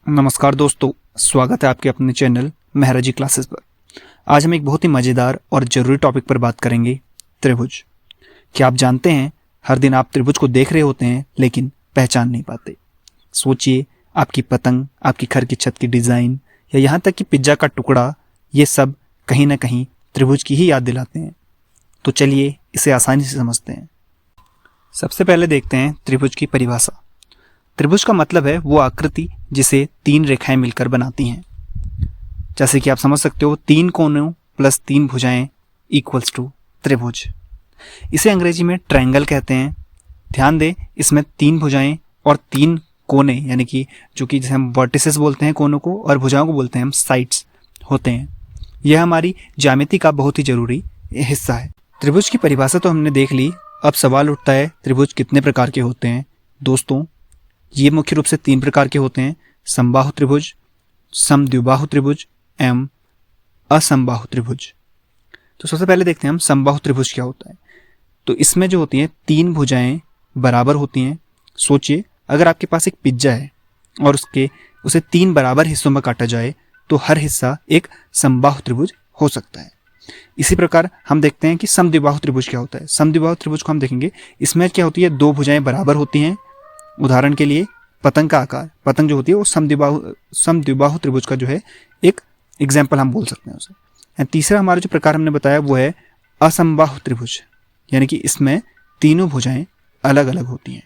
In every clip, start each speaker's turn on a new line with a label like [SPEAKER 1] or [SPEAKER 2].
[SPEAKER 1] नमस्कार दोस्तों, स्वागत है आपके अपने चैनल महराजी क्लासेस पर। आज हम एक बहुत ही मज़ेदार और ज़रूरी टॉपिक पर बात करेंगे, त्रिभुज। क्या आप जानते हैं, हर दिन आप त्रिभुज को देख रहे होते हैं लेकिन पहचान नहीं पाते। सोचिए, आपकी पतंग, आपकी घर की छत की डिज़ाइन या यहाँ तक कि पिज्ज़ा का टुकड़ा, ये सब कहीं ना कहीं त्रिभुज की ही याद दिलाते हैं। तो चलिए इसे आसानी से समझते हैं। सबसे पहले देखते हैं त्रिभुज की परिभाषा। त्रिभुज का मतलब है वो आकृति जिसे तीन रेखाएं मिलकर बनाती हैं। जैसे कि आप समझ सकते हो, 3 कोनों प्लस 3 भुजाएं इक्वल्स टू त्रिभुज। इसे अंग्रेजी में ट्रायंगल कहते हैं। ध्यान दें, इसमें 3 भुजाएं और 3 कोने, यानी कि जो कि जिसे हम वर्टिसेस बोलते हैं कोनों को, और भुजाओं को बोलते हैं हम साइड्स होते हैं। यह हमारी ज्यामिति का बहुत ही जरूरी हिस्सा है। त्रिभुज की परिभाषा तो हमने देख ली। अब सवाल उठता है, त्रिभुज कितने प्रकार के होते हैं? दोस्तों, ये मुख्य रूप से 3 प्रकार के होते हैं: समबाहु त्रिभुज, समद्विबाहु त्रिभुज एवं असमबाहु त्रिभुज। तो सबसे पहले देखते हैं हम समबाहु त्रिभुज क्या होता है। तो इसमें जो होती हैं 3 भुजाएं बराबर होती हैं। सोचिए, अगर आपके पास एक पिज्जा है और उसे 3 बराबर हिस्सों में काटा जाए तो हर हिस्सा एक समबाहु त्रिभुज हो सकता है। इसी प्रकार हम देखते हैं कि समद्विबाहु त्रिभुज क्या होता है। समद्विबाहु त्रिभुज को हम देखेंगे, इसमें क्या होती है, 2 भुजाएं बराबर होती हैं। उदाहरण के लिए पतंग का आकार, पतंग जो होती है वो समद्विबाहु त्रिभुज का जो है एक एग्जाम्पल हम बोल सकते हैं उसे। तीसरा हमारा जो प्रकार हमने बताया वो है असमबाहु त्रिभुज, यानी कि इसमें तीनों भुजाएं अलग अलग होती हैं।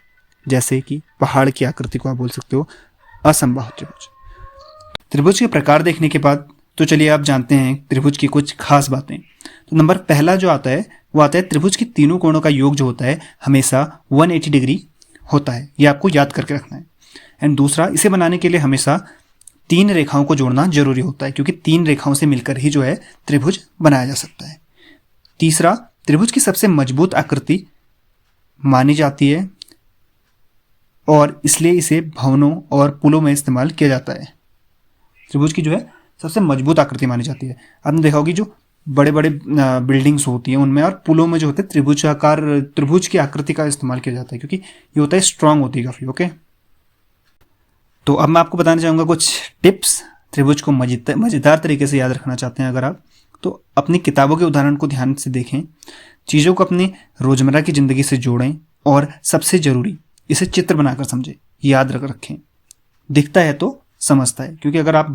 [SPEAKER 1] जैसे कि पहाड़ की आकृति को आप बोल सकते हो असमबाहु त्रिभुज। त्रिभुज के प्रकार देखने के बाद तो चलिए आप जानते हैं त्रिभुज की कुछ खास बातें। तो नंबर पहला जो आता है वो आता है त्रिभुज की तीनों कोणों का योग जो होता है हमेशा 180 डिग्री होता है। ये आपको याद करके रखना है। एंड दूसरा, इसे बनाने के लिए हमेशा 3 रेखाओं को जोड़ना जरूरी होता है, क्योंकि 3 रेखाओं से मिलकर ही जो है त्रिभुज बनाया जा सकता है। तीसरा, त्रिभुज की सबसे मजबूत आकृति मानी जाती है और इसलिए इसे भवनों और पुलों में इस्तेमाल किया जाता है। त्रिभुज की जो है सबसे मजबूत आकृति मानी जाती है। आपने देखा होगी जो बड़े बड़े बिल्डिंग्स होती हैं उनमें और पुलों में जो होते हैं त्रिभुज की आकृति का इस्तेमाल किया जाता है, क्योंकि ये होता है स्ट्रांग होती है काफ़ी। ओके, तो अब मैं आपको बताना चाहूँगा कुछ टिप्स। त्रिभुज को मज़ेदार तरीके से याद रखना चाहते हैं अगर आप, तो अपनी किताबों के उदाहरण को ध्यान से देखें, चीज़ों को अपनी रोज़मर्रा की ज़िंदगी से जोड़ें और सबसे ज़रूरी, इसे चित्र बनाकर समझें, याद रखें। दिखता है तो समझता है, क्योंकि अगर आप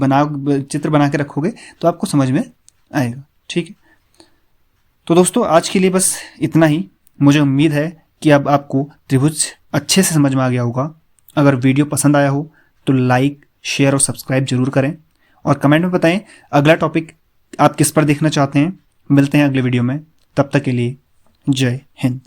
[SPEAKER 1] चित्र बना के रखोगे तो आपको समझ में आएगा। ठीक है, तो दोस्तों आज के लिए बस इतना ही। मुझे उम्मीद है कि अब आपको त्रिभुज अच्छे से समझ में आ गया होगा। अगर वीडियो पसंद आया हो तो लाइक, शेयर और सब्सक्राइब जरूर करें और कमेंट में बताएं अगला टॉपिक आप किस पर देखना चाहते हैं। मिलते हैं अगले वीडियो में, तब तक के लिए जय हिंद।